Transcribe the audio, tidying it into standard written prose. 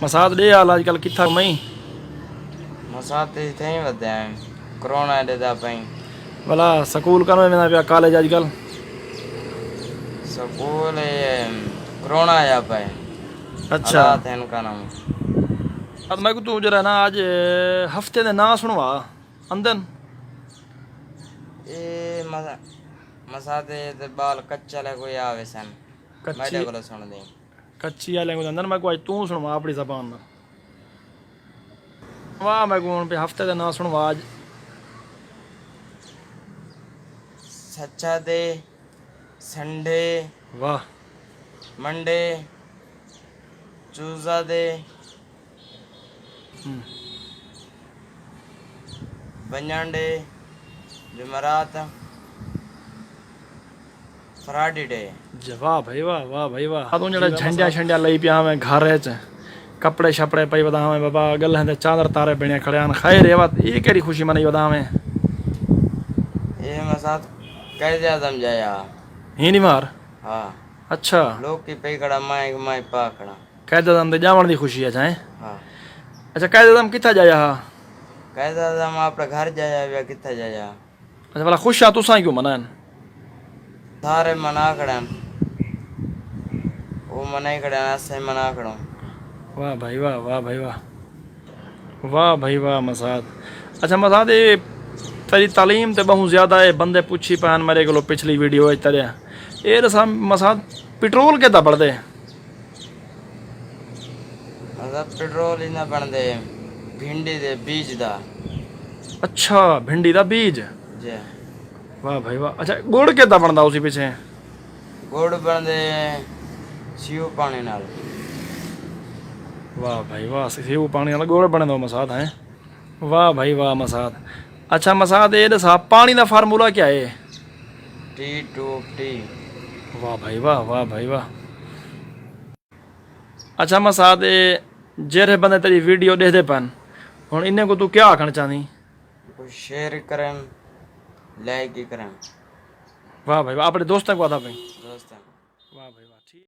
मसाद दे हाल अजकल किथा मई मसाद ते थे ही वधया कोरोना दे दा पई भला स्कूल कनो वेंदा पिया कॉलेज अजकल स्कूल कोरोना आया पे अच्छा हालात हैं इनका नाम अब मैं को तू जरा ना आज हफ्ते दे ना सुनवा अंदन ये मसाद ते बाल कच्चा ले कोई आवे सन कच्ची मैडे को सुन दे कच्ची वाले को अंदन मैं को आज तू सुनवा अपनी जबान में वाह मैं को पे हफ्ते दे ना सुनवा आज सच्चा दे संडे वाह मंडे ट्यूसडे दे वंडे जुमरात फ्राइडे वाह भाई वाह वाह भाई वाह तू जरा झंडिया छंडिया लई पिया मैं घर च कपड़े शपड़े पई बता मैं बाबा गल है चादर तारे बने खड़े आन खैर ये बात ये केड़ी खुशी मनाई बता मैं ये मसाद कैसे आदम जाया ही नहीं मार हाँ अच्छा लोग की पे खड़ा माई पा खड़ा कैद दम ते जावण दी खुशी है चाहे हाँ अच्छा कैद दम किथा जाया हा कैसे आदम अपने घर जाया या कितना जाया अच्छा भला खुश आ तुसा क्यों मनान सारे मना खड़ा वो मना ही खड़ा ऐसे मना खड़ा वाह भाई वाह वाह भाई वाह वाह भाई वाह मसाद अच्छा मसाद ये तेरी तालीम तो बहुत ज़्यादा है बंदे पूछी पान मेरे को पिछली वीडियो तरह ये दसा मसाद पेट्रोल के बढ़ते मतलब पेट्रोल ही ना बनते भिंडी दे बीज दा अच्छा भिंडी का बीज जे वाह भाई वाह अच्छा गुड़ के बनता उसी पीछे गुड़ बनते सीव पानी नाल वाह भाई वाह सेव पानी वाला गुड़ बने दो मसाद हैं वाह भाई वाह मसाद अच्छा मसाद ये दसा पानी का फार्मूला क्या है T2T वाह भाई वाह वाह भाई वाह अच्छा मसाद ये जेरे बंदे तेरी वीडियो देखते पन हुन इन्हें को तू क्या आखना चाहनी कुछ शेयर करें लाइक ही करें वाह भाई वाह अपने दोस्तों को आता भाई दोस्तों वाह भाई वाह ठीक